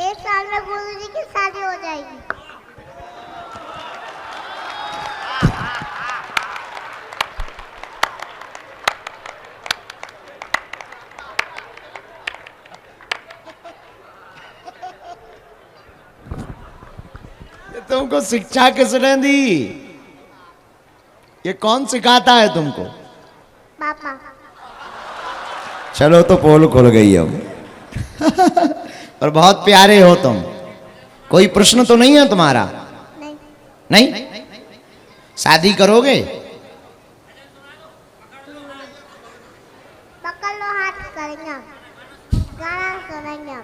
1 साल में गुरुजी की शादी हो जाएगी। तुमको शिक्षा किसने दी? ये कौन सिखाता है तुमको? पापा। चलो तो पोल खुल गई अब। और बहुत प्यारे हो तुम। कोई प्रश्न तो नहीं है तुम्हारा? नहीं। नहीं? शादी करोगे? पकड़ लो हाथ करेंगे, गाना सुनेंगे।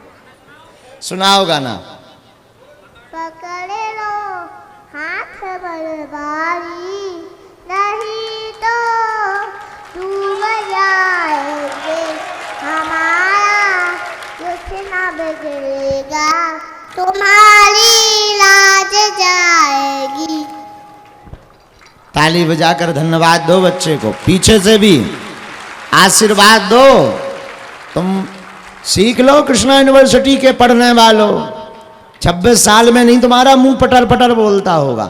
सुनाओ गाना। पकड़े लो हाथ बलवारी, नहीं तो डूब जाएंगे हमारा कुछ ना बिगड़ेगा, तुम्हारी लाज जाएगी। ताली बजाकर धन्यवाद दो बच्चे को, पीछे से भी आशीर्वाद दो। तुम सीख लो कृष्णा यूनिवर्सिटी के पढ़ने वालों। 26 साल में नहीं तुम्हारा मुंह पटर पटर बोलता होगा,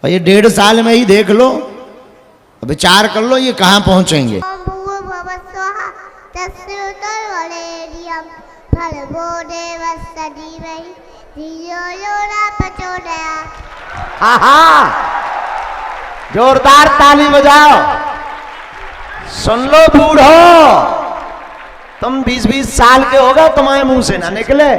और ये 1.5 साल में ही देख लो, विचार कर लो ये कहाँ पहुंचेंगे। हाँ हाँ, जोरदार ताली बजाओ। सुन लो बूढ़ो, तुम 20-20 साल के हो गए, तुम्हारे मुंह से ना निकले।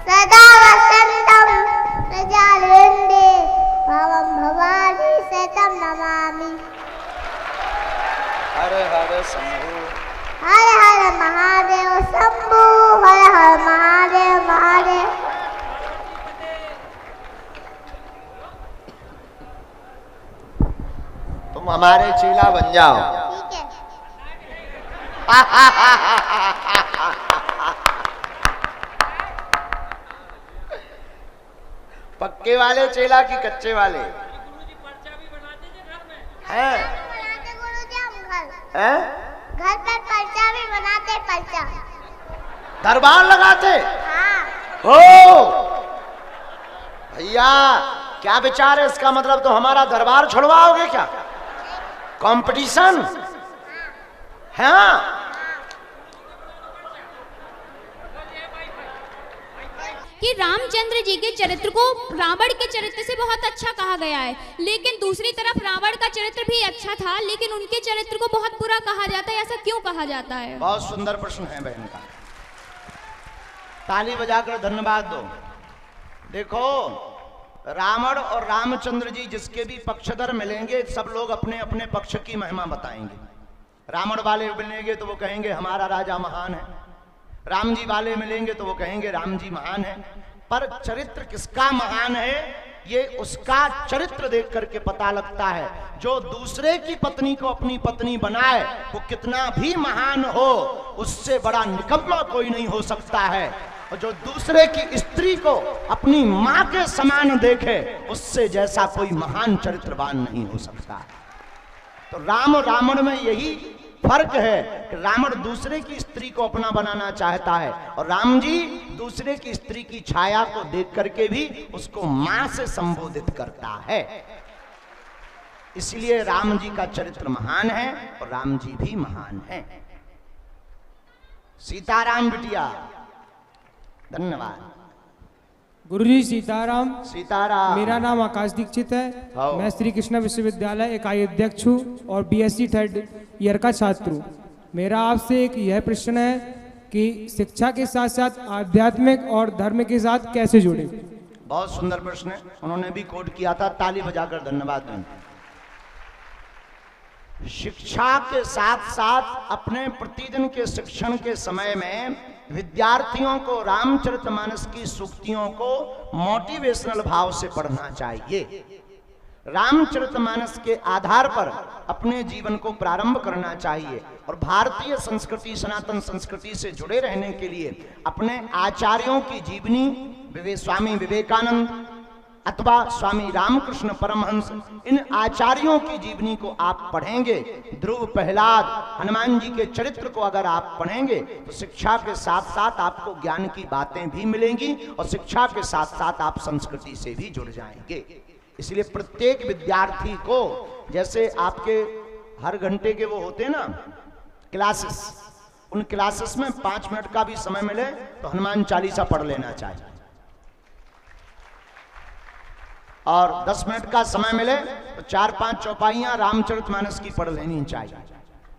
सदा वसंतम प्रजालंदे भवम भवानी सतम नमामि। हर हर शंभु, हर हर महादेव शंभु, हर हर महादेव महादेव। तुम हमारे चेला बन जाओ। ठीक है। पक्के वाले चेला कि कच्चे वाले? हैं? बनाते गुरुजी हम घर। हैं? घर पर पर्चा भी बनाते, पर्चा। दरबार लगाते हाँ। हो? भैया क्या विचार है इसका? मतलब तो हमारा दरबार छुड़वाओगे क्या? कंपटीशन है? कि रामचंद्र जी के चरित्र को रावण के चरित्र से बहुत अच्छा कहा गया है, लेकिन दूसरी तरफ रावण का चरित्र भी अच्छा था, लेकिन उनके चरित्र को बहुत बुरा कहा जाता है। ऐसा क्यों कहा जाता है? बहुत सुंदर प्रश्न है बहन का, ताली बजाकर धन्यवाद दो। देखो, रावण और रामचंद्र जी जिसके भी पक्षधर मिलेंगे, सब लोग अपने अपने पक्ष की महिमा बताएंगे। रावण वाले मिलेंगे तो वो कहेंगे हमारा राजा महान है, राम जी वाले मिलेंगे तो वो कहेंगे राम जी महान है। पर चरित्र किसका महान है, ये उसका चरित्र देख करके पता लगता है। जो दूसरे की पत्नी को अपनी पत्नी बनाए, वो कितना भी महान हो, उससे बड़ा निकम्मा कोई नहीं हो सकता है। और जो दूसरे की स्त्री को अपनी मां के समान देखे, उससे जैसा कोई महान चरित्रवान नहीं हो सकता। तो राम और रावण में यही फर्क है कि रावण दूसरे की स्त्री को अपना बनाना चाहता है, और राम जी दूसरे की स्त्री की छाया को देख करके भी उसको मां से संबोधित करता है। इसलिए राम जी का चरित्र महान है और राम जी भी महान है। सीताराम बिटिया, धन्यवाद। गुरुजी सीताराम। सीताराम। मेरा नाम आकाश दीक्षित है। मैं श्री कृष्णा विश्वविद्यालय इकाई अध्यक्ष हूँ और बीएससी 3rd ईयर का छात्र हूँ। मेरा आपसे एक यह प्रश्न है कि शिक्षा के साथ साथ आध्यात्मिक और धर्म के साथ कैसे जुड़े? बहुत सुंदर प्रश्न है, उन्होंने भी कोट किया था, ताली बजाकर धन्यवाद दें। शिक्षा के साथ साथ अपने प्रतिदिन के शिक्षण के समय में विद्यार्थियों को रामचरितमानस की सूक्तियों को मोटिवेशनल भाव से पढ़ना चाहिए। रामचरितमानस के आधार पर अपने जीवन को प्रारंभ करना चाहिए और भारतीय संस्कृति, सनातन संस्कृति से जुड़े रहने के लिए अपने आचार्यों की जीवनी, स्वामी विवेकानंद अथवा स्वामी रामकृष्ण परमहंस, इन आचार्यों की जीवनी को आप पढ़ेंगे, ध्रुव प्रहलाद हनुमान जी के चरित्र को अगर आप पढ़ेंगे तो शिक्षा के साथ साथ आपको ज्ञान की बातें भी मिलेंगी और शिक्षा के साथ साथ आप संस्कृति से भी जुड़ जाएंगे। इसलिए प्रत्येक विद्यार्थी को, जैसे आपके हर घंटे के वो होते हैं ना क्लासेस, उन क्लासेस में 5 मिनट का भी समय मिले तो हनुमान चालीसा पढ़ लेना चाहिए, और 10 मिनट का समय मिले तो 4-5 चौपाइयां रामचरितमानस की पढ़ लेनी चाहिए।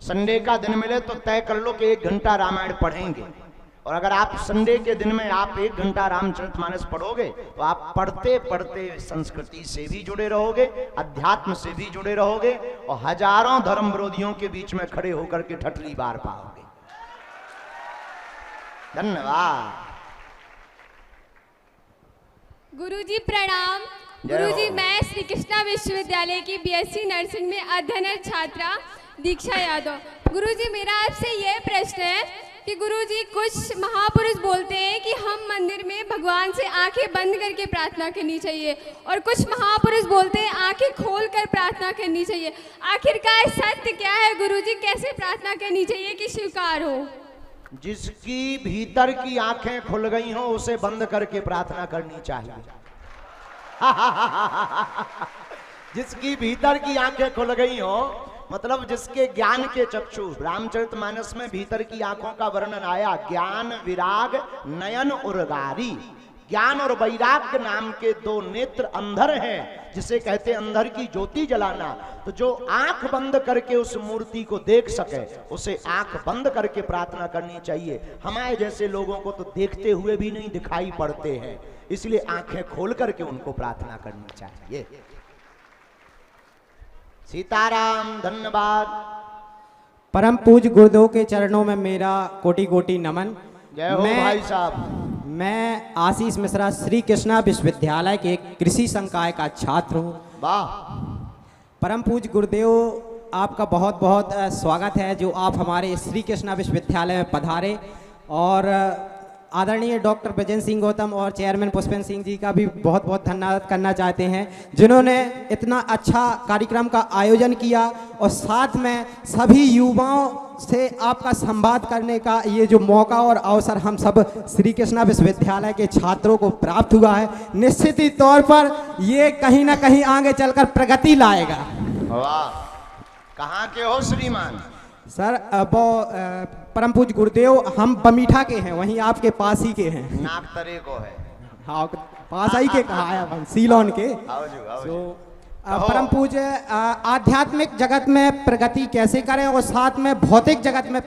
संडे का दिन मिले तो तय कर लो कि 1 घंटा रामायण पढ़ेंगे, और अगर आप संडे के दिन में आप 1 घंटा रामचरितमानस पढ़ोगे तो आप पढ़ते पढ़ते संस्कृति से भी जुड़े रहोगे, अध्यात्म से भी जुड़े रहोगे, और हजारों धर्म विरोधियों के बीच में खड़े होकर के ठठली बार पाओगे। धन्यवाद। गुरुजी प्रणाम। गुरुजी, मैं श्री कृष्णा विश्वविद्यालय की बीएससी नर्सिंग में अध्ययनरत छात्रा दीक्षा यादव। गुरुजी, मेरा आपसे यह प्रश्न है कि गुरुजी, कुछ महापुरुष बोलते हैं कि हम मंदिर में भगवान से आंखें बंद करके प्रार्थना करनी चाहिए, और कुछ महापुरुष बोलते हैं आंखें खोल कर प्रार्थना करनी चाहिए। आखिरकार सत्य क्या है गुरुजी? कैसे प्रार्थना करनी चाहिए कि स्वीकार हो? जिसकी भीतर की आंखें खुल गई हो उसे बंद करके प्रार्थना करनी चाहिए। जिसकी भीतर की आंखें खुल गई हो, मतलब जिसके ज्ञान के चक्षु, रामचरितमानस में भीतर की आंखों का वर्णन आया, ज्ञान विराग नयन उर्गारी। ज्ञान और वैराग्य नाम के 2 नेत्र अंधर हैं, जिसे कहते हैं अंधर की ज्योति जलाना। तो जो आंख बंद करके उस मूर्ति को देख सके उसे आंख बंद करके प्रार्थना करनी चाहिए। हमारे जैसे लोगों को तो देखते हुए भी नहीं दिखाई पड़ते हैं, इसलिए आंखें खोल करके उनको प्रार्थना करनी चाहिए। सीताराम, धन्यवाद। परम पूज्य गुरुदेव के चरणों में मेरा कोटि कोटि नमन। जय हो भाई साहब। मैं आशीष मिश्रा श्री कृष्णा विश्वविद्यालय के कृषि संकाय का छात्र हूँ। वाह। परम पूज्य गुरुदेव, आपका बहुत बहुत स्वागत है जो आप हमारे श्री कृष्णा विश्वविद्यालय में पधारे, और आदरणीय डॉक्टर ब्रजेंद्र सिंह गौतम और चेयरमैन पुष्पेंद्र सिंह जी का भी बहुत बहुत धन्यवाद करना चाहते हैं, जिन्होंने इतना अच्छा कार्यक्रम का आयोजन किया, और साथ में सभी युवाओं से आपका संवाद करने का ये जो मौका और अवसर हम सब श्री कृष्णा विश्वविद्यालय के छात्रों को प्राप्त हुआ है, निश्चित ही तौर पर ये कहीं ना कहीं आगे चलकर प्रगति लाएगा। वाह। कहाँ के हो श्रीमान? सर, परम पूज्य गुरुदेव, हम बमीठा के हैं, वहीं आपके पास ही के हैं। नागतरे को है। हाँ, पास ही के कहा है, हम सीलोन के। परम पूज्य, आध्यात्मिक जगत में प्रगति कैसे करें और साथ में भौतिक जगत में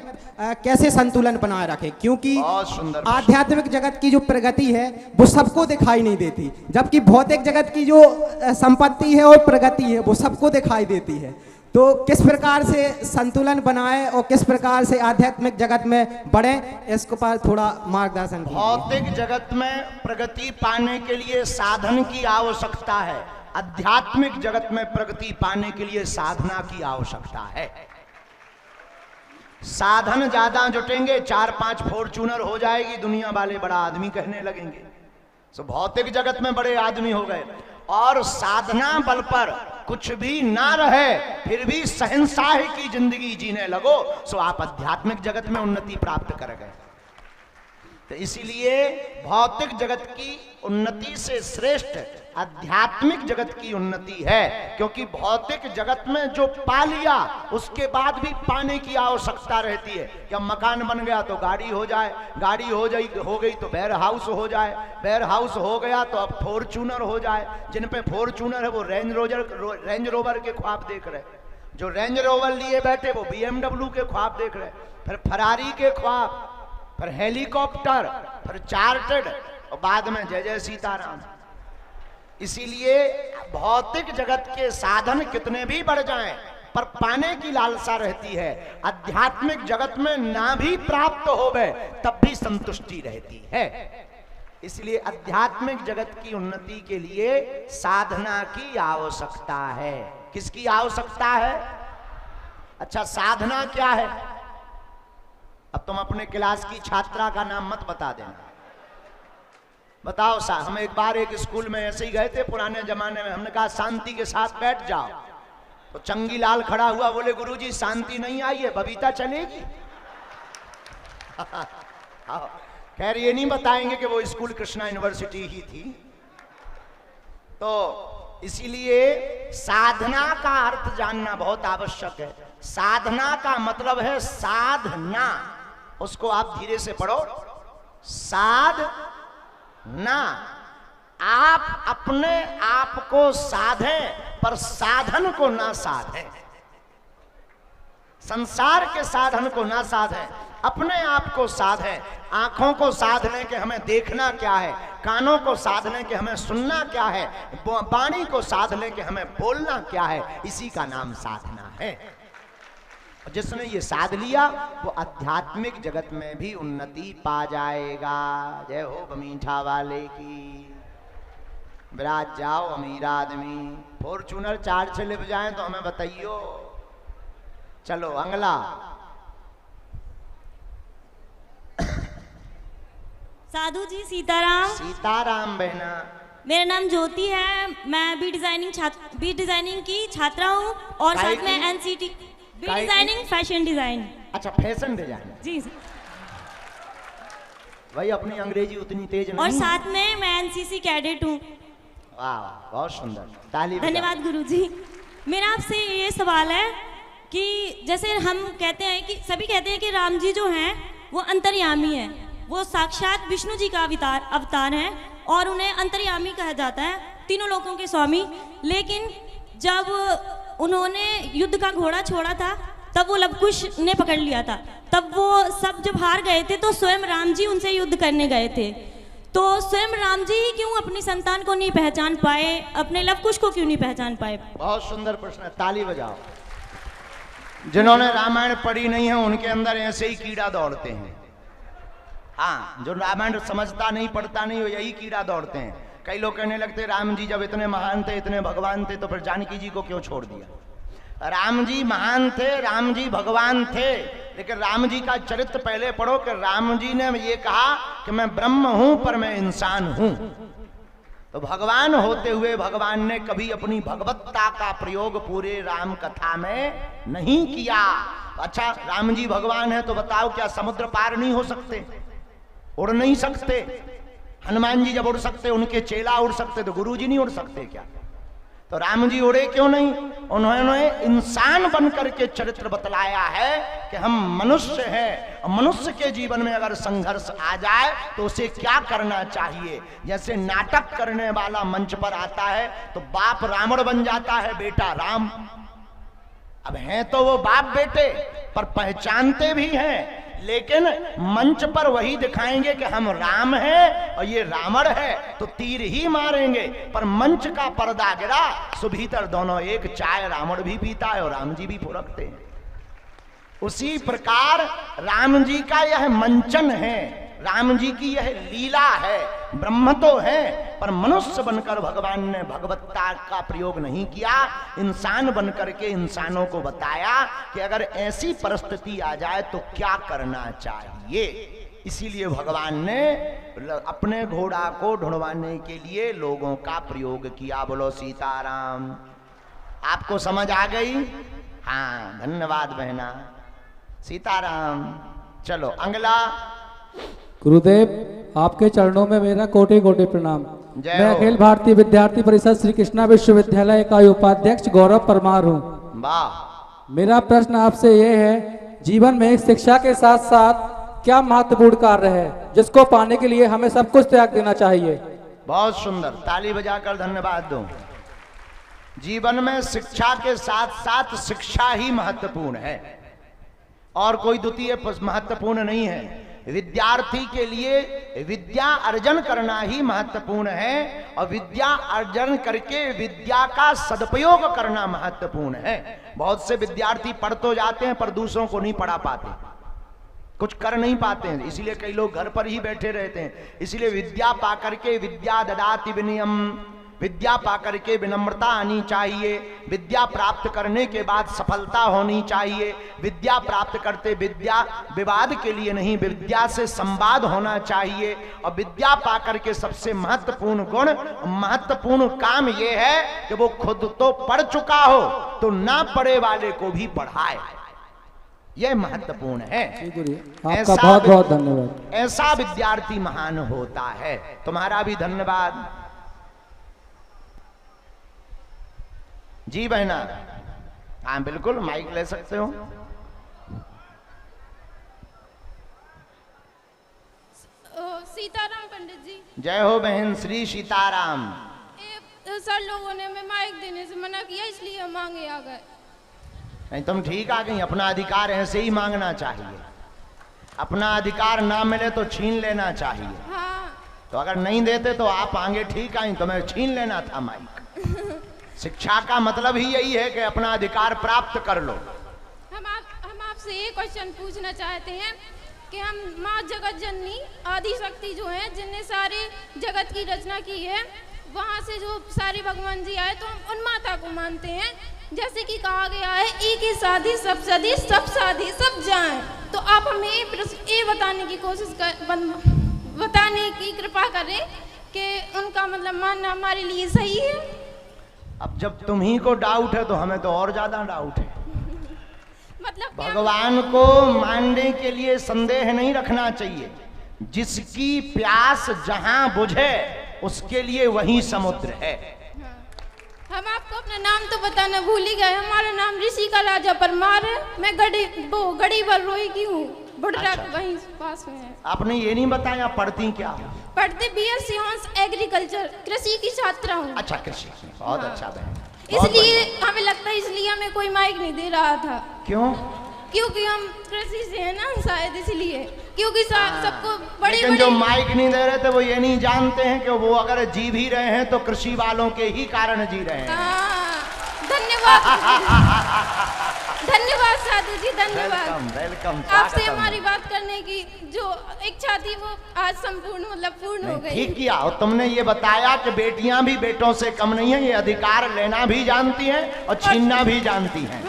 कैसे संतुलन बनाए रखें, क्योंकि आध्यात्मिक जगत की जो प्रगति है वो सबको दिखाई नहीं देती, जबकि भौतिक जगत की जो संपत्ति है और प्रगति है वो सबको दिखाई देती है। तो किस प्रकार से संतुलन बनाए और किस प्रकार से आध्यात्मिक जगत में बढ़े, इसके पर थोड़ा मार्गदर्शन कीजिए। भौतिक जगत में प्रगति पाने के लिए साधन की आवश्यकता है, आध्यात्मिक जगत में प्रगति पाने के लिए साधना की आवश्यकता है। साधन ज्यादा जुटेंगे, 4-5 फॉर्च्यूनर हो जाएगी, दुनिया वाले बड़ा आदमी कहने लगेंगे, सो भौतिक जगत में बड़े आदमी हो गए। और साधना बल पर कुछ भी ना रहे फिर भी सहनशाह की जिंदगी जीने लगो, सो आप आध्यात्मिक जगत में उन्नति प्राप्त कर गए। तो इसीलिए भौतिक जगत की उन्नति से श्रेष्ठ आध्यात्मिक जगत की उन्नति है, क्योंकि भौतिक जगत में जो पा लिया उसके बाद भी पाने की आवश्यकता रहती है। क्या मकान बन गया तो गाड़ी हो जाए, गाड़ी हो गई तो वेयर हाउस हो जाए, वेयर हाउस हो गया तो अब फॉर्च्यूनर हो जाए। जिन पे फॉर्च्यूनर है वो रेंज रोवर के ख्वाब देख रहे, जो रेंज रोवर लिए बैठे वो BMW के ख्वाब देख रहे, फिर फरारी के ख्वाब, फिर हेलीकॉप्टर, फिर चार्टर्ड, और बाद में जय जय सीताराम। इसीलिए भौतिक जगत के साधन कितने भी बढ़ जाएं, पर पाने की लालसा रहती है। आध्यात्मिक जगत में ना भी प्राप्त होवे तब भी संतुष्टि रहती है। इसलिए आध्यात्मिक जगत की उन्नति के लिए साधना की आवश्यकता है। किसकी आवश्यकता है? अच्छा, साधना क्या है? अब तुम अपने क्लास की छात्रा का नाम मत बता देना, बताओ साहब, हम एक बार एक स्कूल में ऐसे ही गए थे पुराने जमाने में, हमने कहा शांति के साथ बैठ जाओ, तो चंगी लाल खड़ा हुआ, बोले गुरुजी शांति नहीं आई है, बबीता चलेगी। खैर ये नहीं बताएंगे कि वो स्कूल कृष्णा यूनिवर्सिटी ही थी। तो इसीलिए साधना का अर्थ जानना बहुत आवश्यक है। साधना का मतलब है साधना, उसको आप धीरे से पढ़ो, साधना। आप अपने आप को साधें पर साधन को ना साधें, संसार के साधन को ना साधें, अपने आप को साधें। आंखों को साधने के हमें देखना क्या है, कानों को साधने के हमें सुनना क्या है, वाणी को साधने के हमें बोलना क्या है, इसी का नाम साधना है। जिसने ये साध लिया वो आध्यात्मिक जगत में भी उन्नति पा जाएगा। जय हो बमीठा वाले की। विराज जाओ अमीर आदमी, फॉर्चूनर 4 से लिप जाए तो हमें बताइयो। चलो अगला। साधु जी सीताराम। सीताराम बहना। मेरा नाम ज्योति है, मैं बी डिजाइनिंग की छात्रा हूँ और साथ में NCT B designing fashion design. अच्छा फैशन डिजाइन। जी सर। भाई अपनी अंग्रेजी उतनी तेज नहीं। और साथ में मैं एनसीसी कैडेट हूँ। वाह बहुत सुंदर, ताली बजाओ। धन्यवाद गुरुजी। मेरा आपसे ये सवाल है कि जैसे हम कहते हैं कि सभी कहते हैं कि राम जी जो हैं वो अंतर्यामी हैं, वो साक्षात विष्णु जी का अवतार हैं और उन्हें अंतर्यामी कहा जाता है, तीनों लोकों के स्वामी। लेकिन जब उन्होंने युद्ध का घोड़ा छोड़ा था तब वो लवकुश ने पकड़ लिया था, तब वो सब जब हार गए थे तो स्वयं राम जी उनसे युद्ध करने गए थे। तो स्वयं राम जी ही क्यों अपनी संतान को नहीं पहचान पाए, अपने लवकुश को क्यों नहीं पहचान पाए? बहुत सुंदर प्रश्न है, ताली बजाओ। जिन्होंने रामायण पढ़ी नहीं है उनके अंदर ऐसे ही कीड़ा दौड़ते हैं। हाँ, जो रामायण समझता नहीं पढ़ता नहीं, वो यही कीड़ा दौड़ते हैं। कई लोग कहने लगते राम जी जब इतने महान थे, इतने भगवान थे, तो फिर जानकी जी को क्यों छोड़ दिया? राम जी महान थे, राम जी भगवान थे, लेकिन राम जी का चरित्र पहले पढ़ो कि राम जी ने ये कहा कि मैं ब्रह्म हूं पर मैं इंसान हूं। तो भगवान होते हुए भगवान ने कभी अपनी भगवत्ता का प्रयोग पूरे राम कथा में नहीं किया। अच्छा राम जी भगवान है तो बताओ क्या समुद्र पार नहीं हो सकते, उड़ नहीं सकते? हनुमान जी जब उड़ सकते, उनके चेला उड़ सकते, तो गुरु जी नहीं उड़ सकते क्या? तो राम जी उड़े क्यों नहीं? उन्होंने इंसान बनकर के चरित्र बतलाया है कि हम मनुष्य हैं और मनुष्य के जीवन में अगर संघर्ष आ जाए तो उसे क्या करना चाहिए। जैसे नाटक करने वाला मंच पर आता है तो बाप रावण बन जाता है, बेटा राम। अब हैं तो वो बाप बेटे पर पहचानते भी हैं, लेकिन मंच पर वही दिखाएंगे कि हम राम हैं और ये रावण है, तो तीर ही मारेंगे। पर मंच का पर्दा गिरा सो भीतर दोनों एक, चाय रावण भी पीता है और राम जी भी फुरकते हैं। उसी प्रकार राम जी का यह मंचन है, राम जी की यह लीला है। ब्रह्म तो है पर मनुष्य बनकर भगवान ने भगवत्ता का प्रयोग नहीं किया, इंसान बनकर के इंसानों को बताया कि अगर ऐसी परिस्थिति आ जाए तो क्या करना चाहिए। इसीलिए भगवान ने अपने घोड़ा को ढूंढवाने के लिए लोगों का प्रयोग किया। बोलो सीताराम। आपको समझ आ गई? हाँ धन्यवाद बहना, सीताराम। चलो अगला। गुरुदेव आपके चरणों में मेरा कोटि कोटि प्रणाम। मैं हो। अखिल भारतीय विद्यार्थी परिषद श्री कृष्णा विश्वविद्यालय का उपाध्यक्ष गौरव परमार हूँ। वाह। मेरा प्रश्न आपसे ये है, जीवन में शिक्षा के साथ साथ क्या महत्वपूर्ण कार्य है जिसको पाने के लिए हमें सब कुछ त्याग देना चाहिए? बहुत सुंदर, ताली बजाकर धन्यवाद दो। जीवन में शिक्षा के साथ साथ शिक्षा ही महत्वपूर्ण है और कोई द्वितीय महत्वपूर्ण नहीं है। विद्यार्थी के लिए विद्या अर्जन करना ही महत्वपूर्ण है और विद्या अर्जन करके विद्या का सदुपयोग करना महत्वपूर्ण है। बहुत से विद्यार्थी पढ़ तो जाते हैं पर दूसरों को नहीं पढ़ा पाते, कुछ कर नहीं पाते हैं, इसलिए कई लोग घर पर ही बैठे रहते हैं। इसलिए विद्या पाकर के विद्या ददाति विनयम, विद्या पाकर के विनम्रता आनी चाहिए, विद्या प्राप्त करने के बाद सफलता होनी चाहिए, विद्या प्राप्त करते विद्या विवाद के लिए नहीं, विद्या से संवाद होना चाहिए। और विद्या पाकर के सबसे महत्वपूर्ण गुण, महत्वपूर्ण काम यह है कि वो खुद तो पढ़ चुका हो तो ना पढ़े वाले को भी पढ़ाए, यह महत्वपूर्ण है। आपका बहुत बहुत धन्यवाद। ऐसा विद्यार्थी महान होता है। तुम्हारा भी धन्यवाद जी बहना। हाँ बिल्कुल, माइक ले सकते हो। सीताराम पंडित जी। जय हो बहन श्री सीताराम। सर लोगों ने हमें माइक देने से मना किया, इसलिए हम मांगे आ गए। नहीं तुम ठीक आ गई, अपना अधिकार ऐसे ही मांगना चाहिए। अपना अधिकार ना मिले तो छीन लेना चाहिए। हाँ। तो अगर नहीं देते तो आप आगे ठीक आई, तो मैं छीन लेना था माइक। शिक्षा का मतलब ही यही है कि अपना अधिकार प्राप्त कर लो। हम आपसे ये क्वेश्चन पूछना चाहते हैं कि हम माँ जगत जननी आदि शक्ति जो है, जिनने सारे जगत की रचना की है, वहाँ से जो सारे भगवान जी आए, तो हम उन माता को मानते हैं। जैसे कि कहा गया है, एक ही साधी सब सदी, सब साधी सब जाएं। तो आप हमें ये बताने की बताने की कृपा करें कि उनका मतलब मानना हमारे लिए सही है। अब जब तुम्ही को डाउट है तो हमें तो और ज्यादा डाउट है। मतलब भगवान को मानने के लिए संदेह नहीं रखना चाहिए। जिसकी प्यास जहां बुझे उसके लिए वही समुद्र है। हम आपको अपना नाम तो बताना भूल ही गए। हमारा नाम ऋषि का राजा परमार है। मैं गड़ी बलरोई की हूँ, बुढ़रा वहीं पास में है। आपने ये नहीं बताया पढ़ती क्या? पढ़ते BSc ऑनर्स एग्रीकल्चर, कृषि की छात्रा हूँ। अच्छा कृषि, बहुत अच्छा बहन। इसलिए हमें लगता है इसलिए हमें कोई माइक नहीं दे रहा था। क्यों? क्योंकि हम कृषि से है ना, शायद इसलिए। क्योंकि सबको बड़े लेकिन जो माइक नहीं दे रहे थे वो ये नहीं जानते हैं कि वो अगर जी भी रहे हैं तो कृषि वालों के ही कारण जी रहे हैं। धन्यवाद धन्यवाद साधु जी, धन्यवाद। वेलकम। आपसे हमारी बात करने की जो इच्छा थी वो आज संपूर्ण मतलब पूर्ण हो गई। ठीक किया। और तुमने ये बताया कि बेटियां भी बेटों से कम नहीं है, ये अधिकार लेना भी जानती हैं और छीनना भी जानती हैं।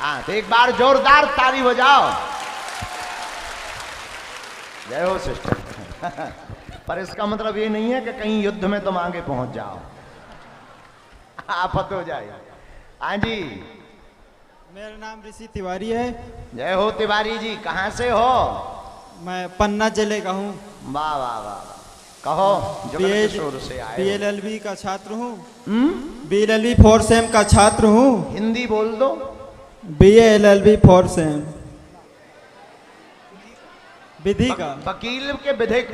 हाँ तो एक बार जोरदार ताली बजाओ। जय हो सिस्टर। पर इसका मतलब ये नहीं है कि कहीं युद्ध में तुम आगे पहुंच जाओ, आफत हो जाए। हाँ जी, मेरा नाम ऋषि तिवारी है। जय हो तिवारी जी। कहाँ से हो? मैं पन्ना जिले का हूँ। वाह वाह वाह, कहो। जबलपुर से आए। BLLB का छात्र हूँ। BLLB 4 सेम का छात्र हूँ। हिंदी बोल दो। BLLB 4 सेम विधि का। वकील के विधिक,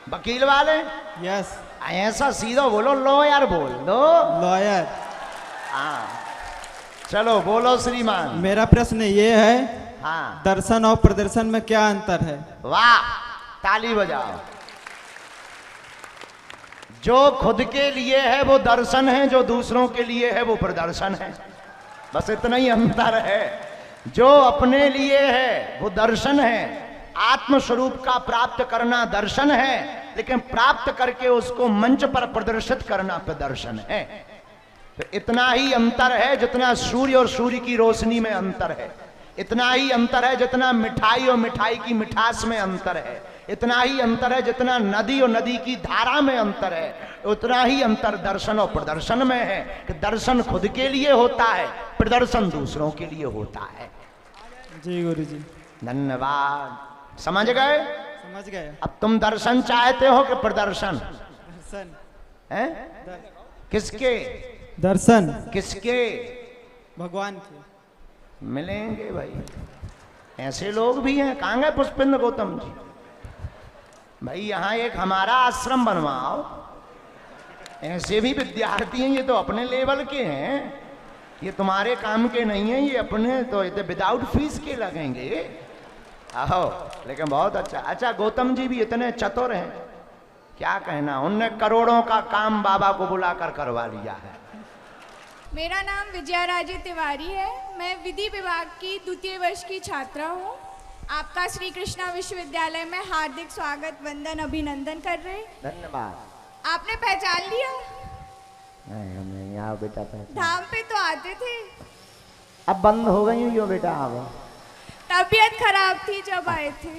वकील वाले। यस। ऐसा सीधा बोलो, लॉयर बोल दो। लॉयर। हाँ चलो बोलो श्रीमान। मेरा प्रश्न ये है, हाँ, दर्शन और प्रदर्शन में क्या अंतर है? वाह, ताली बजाओ। जो खुद के लिए है वो दर्शन है, जो दूसरों के लिए है वो प्रदर्शन है। बस इतना ही अंतर है। जो अपने लिए है वो दर्शन है, आत्म स्वरूप का प्राप्त करना दर्शन है, लेकिन प्राप्त करके उसको मंच पर प्रदर्शित करना प्रदर्शन है। तो इतना ही अंतर है जितना सूर्य और सूर्य की रोशनी में अंतर है, इतना ही अंतर है जितना मिठाई और मिठाई की मिठास में अंतर है, इतना ही अंतर है जितना नदी और नदी की धारा में अंतर है, उतना ही अंतर दर्शन और प्रदर्शन में है कि दर्शन खुद के लिए होता है, प्रदर्शन दूसरों के लिए होता है। जी गुरुजी। धन्यवाद। समझ गए? समझ गए। अब तुम दर्शन चाहते हो कि प्रदर्शन? दर्शन है? किसके? दर्शन किसके? भगवान के। मिलेंगे भाई, ऐसे लोग भी हैं। कहाँ गए पुष्पेंद्र गौतम जी? भाई यहाँ एक हमारा आश्रम बनवाओ। ऐसे भी विद्यार्थी हैं, ये तो अपने लेवल के हैं, ये तुम्हारे काम के नहीं है, ये अपने तो विदाउट फीस के लगेंगे। आओ, लेकिन बहुत अच्छा। अच्छा गौतम जी भी इतने चतुर हैं, क्या कहना। उनने करोड़ों का काम बाबा को बुलाकर करवा लिया है। मेरा नाम विजया राजे तिवारी है। मैं विधि विभाग की 2य वर्ष की छात्रा हूँ। आपका श्री कृष्णा विश्वविद्यालय में हार्दिक स्वागत, वंदन, अभिनंदन कर रहे। धन्यवाद। आपने पहचान लिया? हमें यहाँ बेटा पहचान। धाम पे तो आते थे, अब बंद हो गई हूँ यो बेटा। अब तबीयत खराब थी जब आए थे।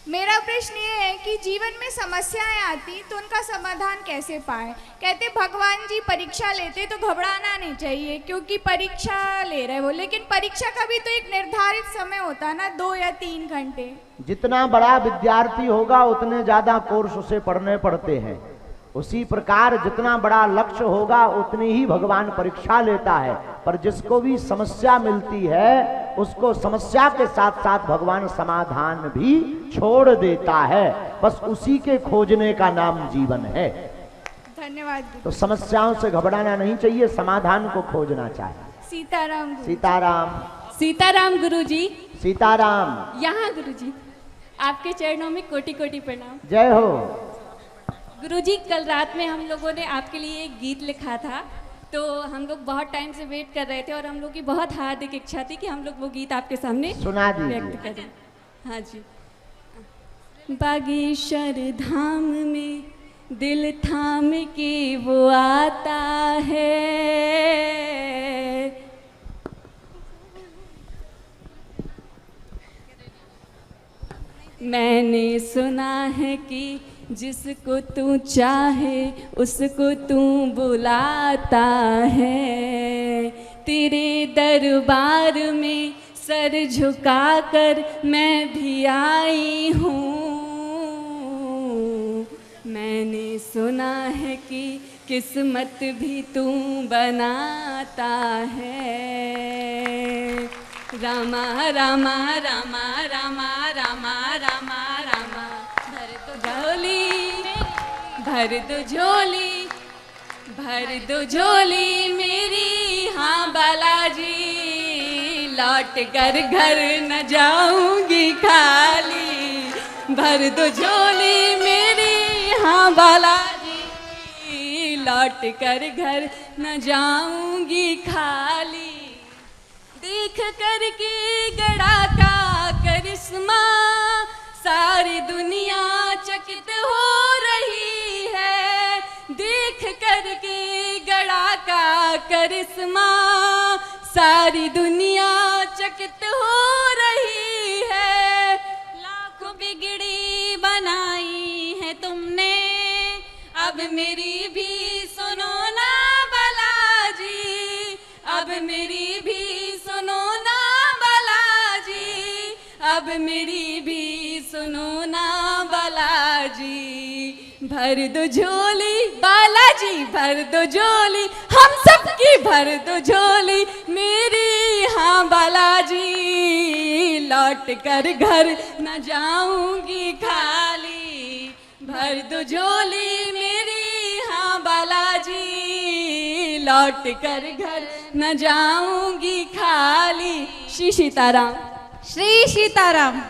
मेरा प्रश्न ये है कि जीवन में समस्याएं आती तो उनका समाधान कैसे पाए। कहते भगवान जी परीक्षा लेते तो घबराना नहीं चाहिए क्योंकि परीक्षा ले रहे वो, लेकिन परीक्षा का भी तो एक निर्धारित समय होता है ना, 2 या 3 घंटे। जितना बड़ा विद्यार्थी होगा उतने ज्यादा कोर्स उसे पढ़ने पड़ते हैं। उसी प्रकार जितना बड़ा लक्ष्य होगा उतनी ही भगवान परीक्षा लेता है। पर जिसको भी समस्या मिलती है उसको समस्या के साथ साथ भगवान समाधान भी छोड़ देता है। बस उसी के खोजने का नाम जीवन है। धन्यवाद। तो समस्याओं से घबराना नहीं चाहिए, समाधान को खोजना चाहिए। सीताराम। सीताराम। सीताराम गुरुजी। सीताराम। यहाँ गुरुजी आपके चरणों में कोटि कोटि प्रणाम। जय हो। गुरुजी कल रात में हम लोगों ने आपके लिए एक गीत लिखा था, तो हम लोग बहुत टाइम से वेट कर रहे थे और हम लोग की बहुत हार्दिक इच्छा थी कि हम लोग वो गीत आपके सामने सुना दीजिए। व्यक्त करें। हाँ जी। बागेश्वर धाम में दिल थाम के वो आता है, मैंने सुना है कि जिसको तू चाहे उसको तू बुलाता है। तेरे दरबार में सर झुकाकर मैं भी आई हूँ। मैंने सुना है कि किस्मत भी तू बनाता है। रामा रामा रामा रामा रामा रामा रामा भर दो झोली, भर दो झोली मेरी, हाँ बालाजी लौट कर घर न जाऊंगी खाली। भर दो झोली मेरी, हाँ बालाजी लौट कर घर न जाऊंगी खाली। देख कर के गड़ा का करिश्मा सारी दुनिया चकित हो रही है। देख कर के गड़ा का करिश्मा सारी दुनिया चकित हो रही है। लाखों बिगड़ी बनाई है तुमने, अब मेरी भी सुनो ना बालाजी, अब मेरी भी सुनो ना बालाजी, अब मेरी भी सुनो ना बालाजी। भर दो झोली बालाजी, भर दो झोली हम सबकी, भर दो झोली मेरी, हाँ बालाजी लौट कर घर न जाऊंगी खाली। भर दो झोली मेरी, हाँ बालाजी लौट कर घर न जाऊंगी खाली। श्री सीताराम। श्री सीताराम।